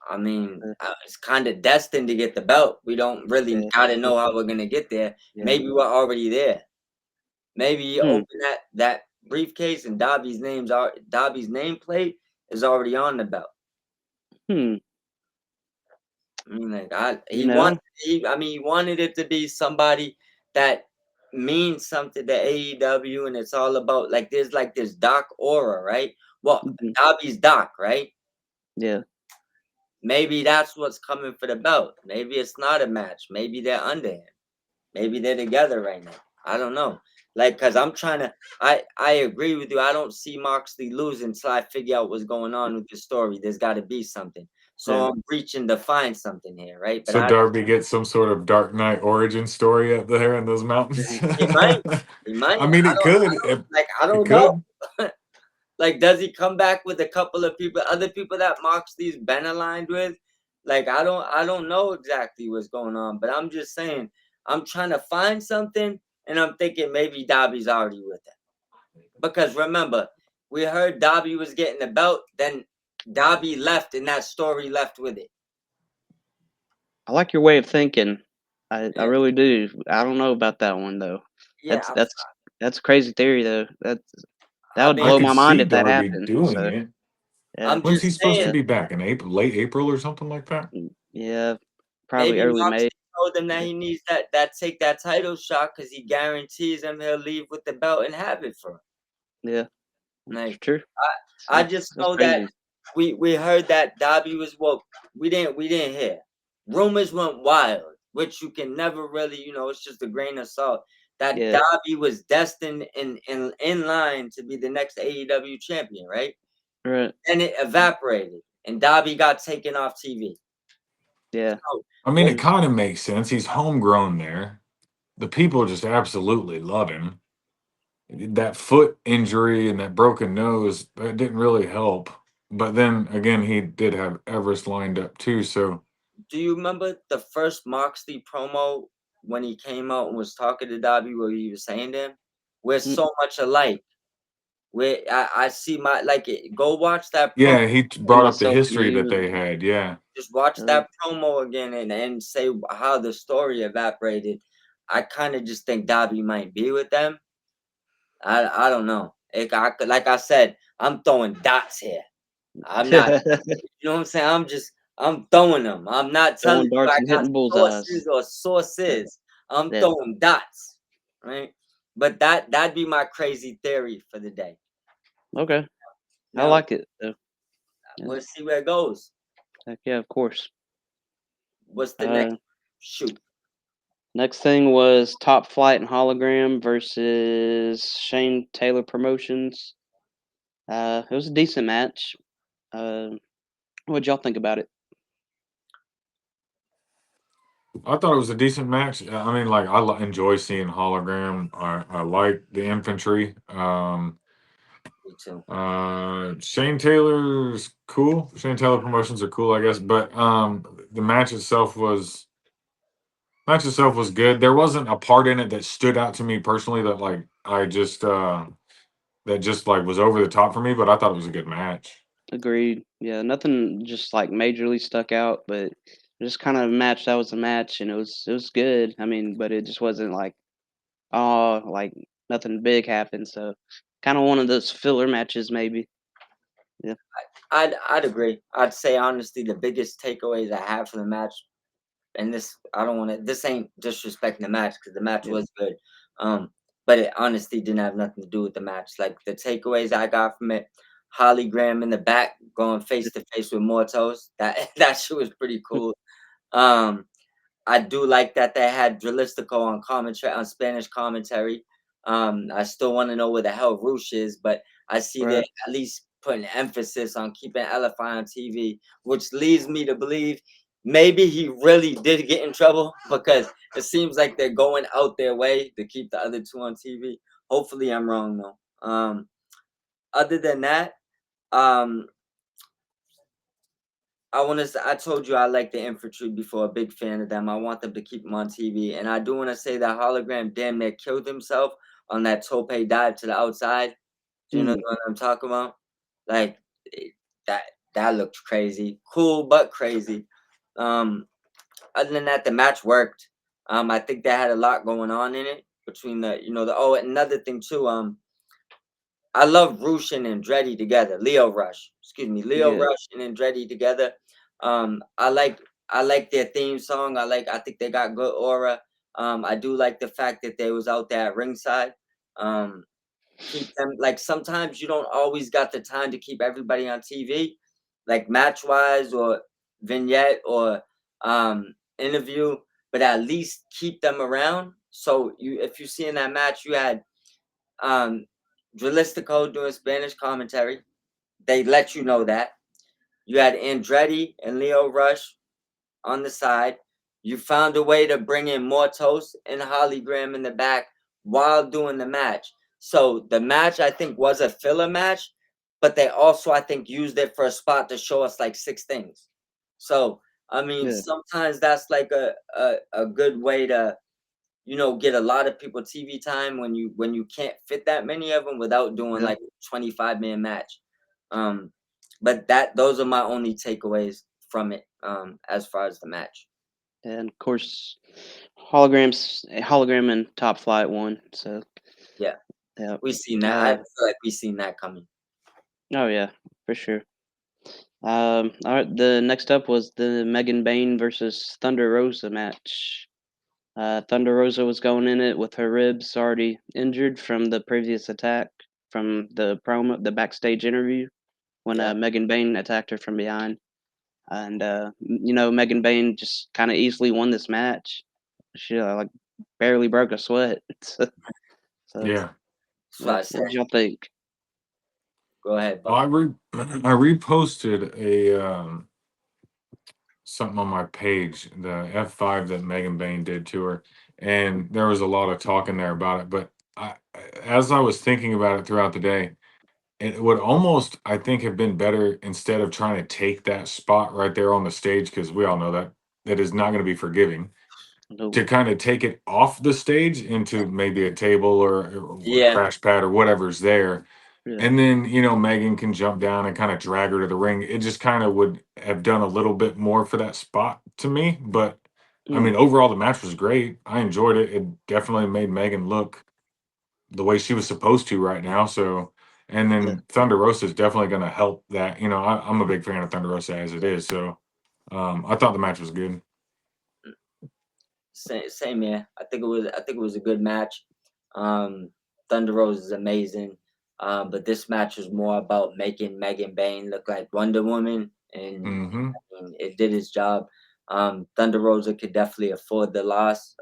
I mean, it's kind of destined to get the belt. We don't really Yeah. gotta know how we're gonna get there. Yeah. Maybe we're already there. Maybe you Hmm. open that briefcase and Darby's nameplate is already on the belt. Hmm. I mean, like You know? he wanted it to be somebody that means something to AEW, and it's all about like there's like this Doc aura, right? Well, Mhm. Darby's Doc, right? Yeah. Maybe that's what's coming for the belt. Maybe it's not a match. Maybe they're under him. Maybe they're together right now. I don't know. Like, cause I'm trying to. I agree with you. I don't see Moxley losing until I figure out what's going on with the story. There's got to be something. So Yeah. I'm reaching to find something here, right? But So Darby gets some sort of Dark Knight origin story up there in those mountains. he might. He might. I mean, it could. I It don't know. could. Like, does he come back with a couple of other people that Moxley's been aligned with? Like, I don't know exactly what's going on, but I'm just saying, I'm trying to find something, and I'm thinking maybe Darby's already with it. Because remember, we heard Darby was getting the belt, then Darby left, and that story left with it. I like your way of thinking. I Yeah. really do. I don't know about that one though. Yeah, That's a crazy theory though. That I would mean, I blow could my mind see if that Darby happened. doing So it. yeah. I'm When's just he supposed to saying, be back in April, late April or something like that? Yeah. Probably maybe early Moxley May. told him that he needs that title shot because he guarantees him he'll leave with the belt and have it for him. Yeah. It's Like, true. I just That's know that crazy. we heard that Darby was we didn't hear. Rumors went wild, which you can never really, it's just a grain of salt. That Yeah. Darby was destined in line to be the next AEW champion, right? Right. And it evaporated, and Darby got taken off TV. Yeah. So, I mean, it kind of makes sense. He's homegrown there. The people just absolutely love him. That foot injury and that broken nose, that didn't really help. But then again, he did have Everest lined up too. So do you remember the first Moxley promo when he came out and was talking to Darby, where he was saying to him, "We're Mm. so much alike." Where I see go watch that promo. yeah, he See brought up the myself in history you that and they had. Yeah. Just watch uh, that promo again and say how the story evaporated. I kind of just think Darby might be with them. I don't know. Like I said, I'm throwing dots here. I'm not. You know what I'm saying? I'm throwing them. I'm not telling throwing you darts I and got hitting bullseyes. sources or sources. I'm Yeah. throwing dots, right? But that'd be my crazy theory for the day. Okay. I Now like it though. Yeah. we'll see where it goes. Heck yeah, of course. What's the next? Uh, Shoot. Next thing was Top Flight and Hologram versus Shane Taylor Promotions. It was a decent match. What'd y'all think about it? I thought it was a decent match. I mean, like enjoy seeing hologram. I like the infantry. Me too. Shane Taylor's cool. Shane Taylor promotions are cool, I guess. But the match itself was good. There wasn't a part in it that stood out to me personally that like I just that just like was over the top for me. But I thought it was a good match. Agreed. Yeah, nothing just like majorly stuck out, but just kind of a match that was a match, and it was good. I mean, but it just wasn't like like nothing big happened. So kind of one of those filler matches, maybe. Yeah. I'd agree. I'd say honestly, the biggest takeaways I have from the match, and I don't want to. This ain't disrespecting the match because the match Yeah. was good. But it honestly didn't have nothing to do with the match. Like the takeaways I got from it, Holly Graham in the back going face to face with Mortos. That shit was pretty cool. Um, I do like that they had Drilistico on commentary on Spanish commentary. I still want to know where the hell Roosh is, but I see they're Right. at least putting emphasis on keeping LFI on TV, which leads me to believe maybe he really did get in trouble because it seems like they're going out their way to keep the other two on TV. Hopefully, I'm wrong though. Other than that, Um, I told you I like the infantry before. A big fan of them. I want them to keep them on TV, and I do want to say that Hologram damn near killed himself on that tope dive to the outside. Do you know Mm, what I'm talking about? Like it- that that looked crazy. Cool, but crazy. Um, Other than that, the match worked. I think they had a lot going on in it between the another thing too. I love Rush and Andretti together. Leo Rush, excuse me, Leo yeah, Rush and Andretti together. I like their theme song. I think they got good aura. I do like the fact that they was out there at ringside. Um, Keep them like sometimes you don't always got the time to keep everybody on TV, like match wise or vignette or interview, but at least keep them around. So if you see in that match, you had um Drilistico doing Spanish commentary. They let you know that. You had Andretti and Leo Rush on the side. You found a way to bring in Mortos and Hologram in the back while doing the match. So the match I think was a filler match, but they also I think used it for a spot to show us like six things. So I mean yeah, sometimes that's like a good way to get a lot of people TV time when you can't fit that many of them without doing yeah. like a 25-man match. Um, but those are my only takeaways from it as far as the match. And of course, hologram and Top Flight won. So Yeah, yeah. we seen that. I Uh, feel like we seen that coming. oh yeah, for sure. All right. The next up was the Megan Bain versus Thunder Rosa match. Thunder Rosa was going in it with her ribs already injured from the previous attack from the backstage interview when Yeah, Megan Bain attacked her from behind. And Megan Bain just kind of easily won this match. She like barely broke a sweat. So, Yeah. that's what yeah, I what said. did y'all think? Go ahead, Well, Buck. I reposted a something on my page, the F5 that Megan Bain did to her, and there was a lot of talk in there about it. But as I was thinking about it throughout the day, it would almost, I think, have been better instead of trying to take that spot right there on the stage, because we all know that that is not going to be forgiving. No, To kind of take it off the stage into maybe a table or a Yeah, crash pad or whatever's there, yeah, and then, Megan can jump down and kind of drag her to the ring. It just kind of would have done a little bit more for that spot to me. But I mm, mean, overall, the match was great. I enjoyed it. It definitely made Megan look the way she was supposed to right now. So, and yeah, then Thunder Rosa is definitely going to help that. I'm a big fan of Thunder Rosa as it is. So, I thought the match was good. same here. I think it was a good match. Um, Thunder Rose is amazing. But this match was more about making Megan Bain look like Wonder Woman, and Mm-hmm. I mean, it did its job. Thunder Rosa could definitely afford the loss.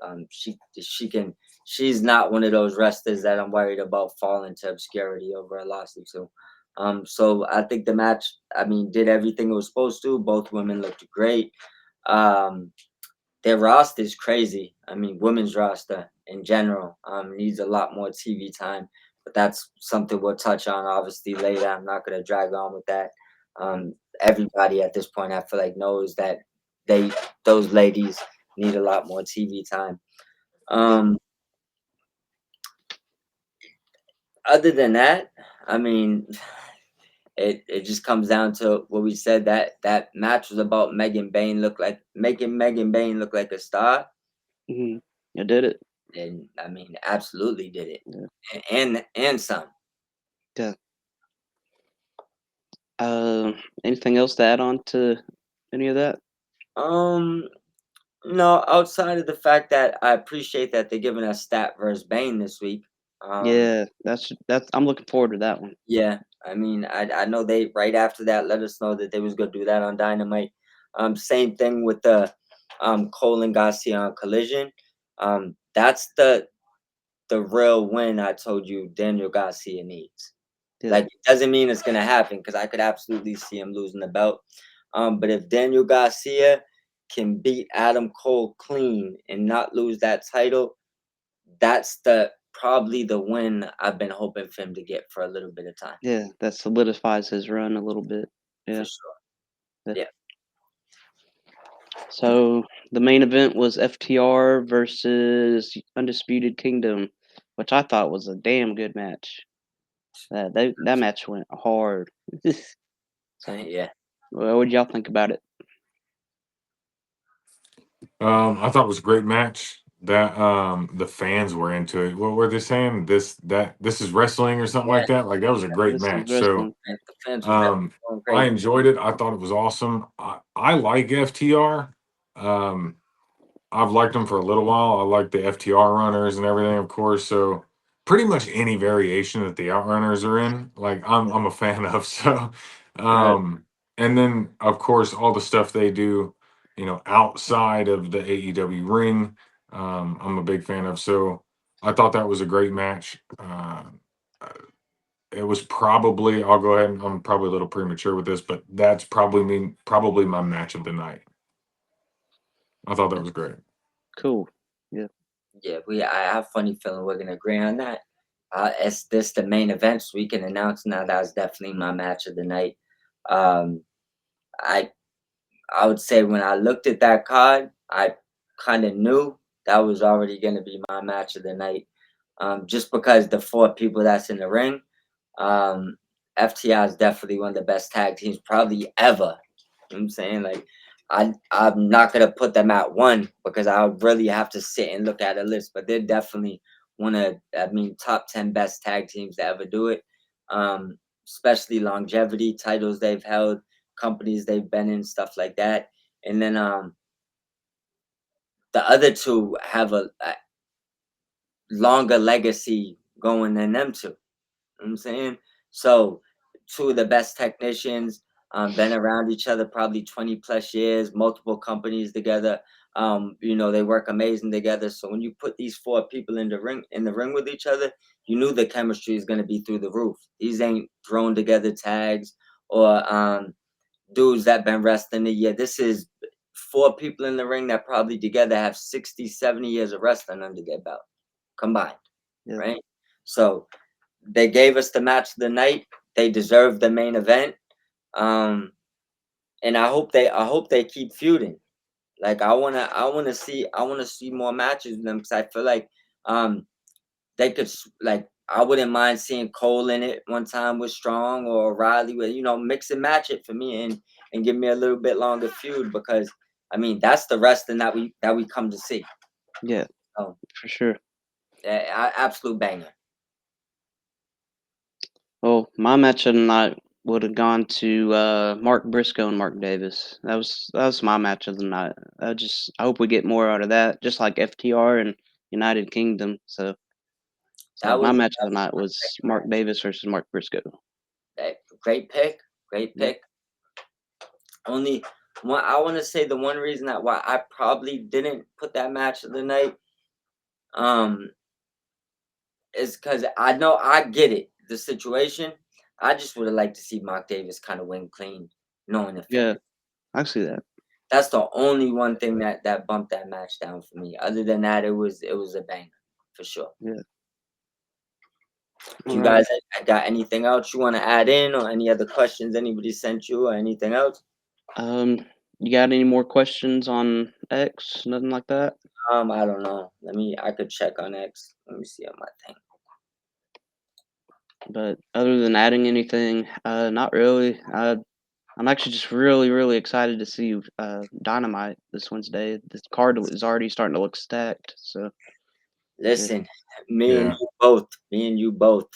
She's not one of those wrestlers that I'm worried about falling to obscurity over a lawsuit. So I think the match, I mean, did everything it was supposed to. Both women looked great. Um, their roster is crazy. I mean, women's roster in general needs a lot more TV time, but that's something we'll touch on obviously later. I'm not going to drag on with that. Everybody at this point, I feel like, knows that they those ladies need a lot more TV time. yeah. Um, Other than that, I mean, it just comes down to what we said, that match was about making Megan Bain look like a star. Mm-hmm. You did it. And I mean, absolutely did it, Yeah. and some. Yeah. Anything else to add on to any of that? Um, no, outside of the fact that I appreciate that they're giving us Stat versus Bane this week. Yeah, that's. I'm looking forward to that one. Yeah, I mean, I know they right after that let us know that they was gonna do that on Dynamite. Same thing with the Cole and Garcia on Collision. That's the real win I told you Daniel Garcia needs. Yeah, Like, it doesn't mean it's gonna happen because I could absolutely see him losing the belt. But if Daniel Garcia can beat Adam Cole clean and not lose that title, that's the probably the win I've been hoping for him to get for a little bit of time. Yeah, that solidifies his run a little bit. For Yeah. sure. Yeah. Yeah. So the main event was FTR versus Undisputed Kingdom, which I thought was a damn good match. That match went hard. So, Yeah. what did y'all think about it? I thought it was a great match. That the fans were into it. What were they saying? This is wrestling or something like that. Like that was a great This is match. wrestling. So And the fans were definitely going I crazy. enjoyed it. I thought it was awesome. I like FTR. I've liked them for a little while. I like the FTR runners and everything, of course. So pretty much any variation that the Outrunners are in, like I'm a fan of. So, Right. and then of course all the stuff they do, outside of the AEW ring, I'm a big fan of. So I thought that was a great match. It was probably, I'll go ahead and I'm probably a little premature with this, but that's probably my match of the night. I thought that was great. Cool. Yeah. Yeah, I have a funny feeling we're gonna agree on that. It's this the main event, so we can announce now that was definitely my match of the night. Um, I I would say when I looked at that card, I kind of knew that was already gonna be my match of the night. Just because the 4 people that's in the ring, um, FTI is definitely one of the best tag teams probably ever. You know what I'm saying? Like, I'm not gonna put them at one because I would really have to sit and look at a list, but they're definitely top 10 best tag teams to ever do it. Especially longevity, titles they've held, companies they've been in, stuff like that. And then the other two have a longer legacy going than them two. You know what I'm saying? So, two of the best technicians, been around each other probably 20 plus years, multiple companies together. They work amazing together. So when you put these 4 people in the ring with each other, you knew the chemistry is gonna be through the roof. These ain't thrown together tags or dudes that been wrestling a year. This is 4 people in the ring that probably together have 60, 70 years of wrestling under their belt combined. Yeah. Right? So they gave us the match of the night. They deserve the main event. And I hope they keep feuding. Like I wanna see more matches with them because I feel like they could like I wouldn't mind seeing Cole in it one time with Strong or Riley with mix and match it for me and give me a little bit longer feud because that's the wrestling that we come to see. Yeah. Oh, For sure. absolute banger. Well, my match of the night would have gone to Mark Briscoe and Mark Davis. That was my match of the night. I hope we get more out of that, just like FTR and United Kingdom. So That my was match that of the was night my was second Mark match. Davis versus Mark Briscoe. Great pick. Great Yeah. pick. Only one I want to say the one reason that why I probably didn't put that match of the night um is because I know I get it the situation. I just would have liked to see Mark Davis kind of win clean, knowing the Yeah, finish. I see that. That's the only one thing that bumped that match down for me. Other than that, it was a banger for sure. Yeah. Do All you right. guys got anything else you want to add in, or any other questions anybody sent you, or anything else? You got any more questions on X? Nothing like that. I don't know. I could check on X. Let me see on my thing. But other than adding anything, not really. I'm actually just really, really excited to see Dynamite this Wednesday. This card is already starting to look stacked. So Listen, me and Yeah. you both. Me and you both.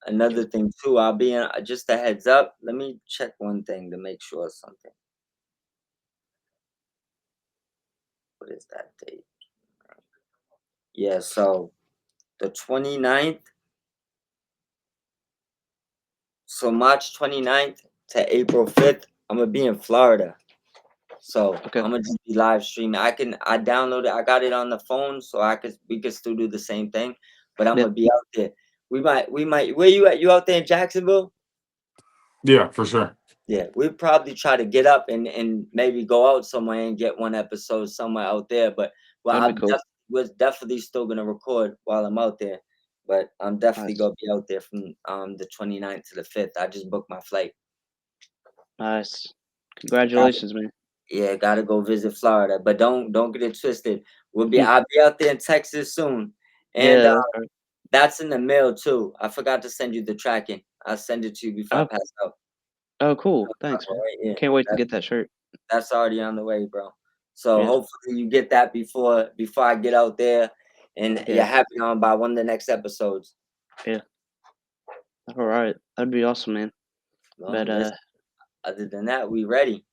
Another thing too, I'll be in just a heads up. Let me check one thing to make sure of something. What is that date? Yeah, so the 29th. So March 29th to April 5th, I'm gonna be in Florida. So okay, I'm gonna just be live streaming. I downloaded I got it on the phone so we could still do the same thing. But I'm yeah, gonna be out there. We might where you at? You out there in Jacksonville? Yeah, for sure. Yeah, we'd probably try to get up and maybe go out somewhere and get one episode somewhere out there. But that'd be cool. we're definitely still gonna record while I'm out there. But I'm definitely Nice. gonna be out there from the 29th to the 5th. I just booked my flight. Nice. Congratulations, man. Yeah, gotta go visit Florida, but don't get it twisted. I'll be out there in Texas soon, and Yeah, that's right. that's in the mail too. I forgot to send you the tracking. I'll send it to you before I pass out. Oh, cool. Thanks, man. Right, yeah. Can't wait to get that shirt. That's already on the way, bro. So Yeah. hopefully you get that before I get out there, and Yeah. you're happy on by one of the next episodes. Yeah. All right. That'd be awesome, man. Well, But listen, other than that, we ready.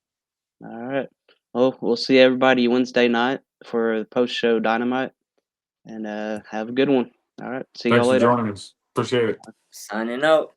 all right. Well, we'll see everybody Wednesday night for the post-show Dynamite, and have a good one. All right. See y'all Thanks for later. joining us. Appreciate it. Signing out.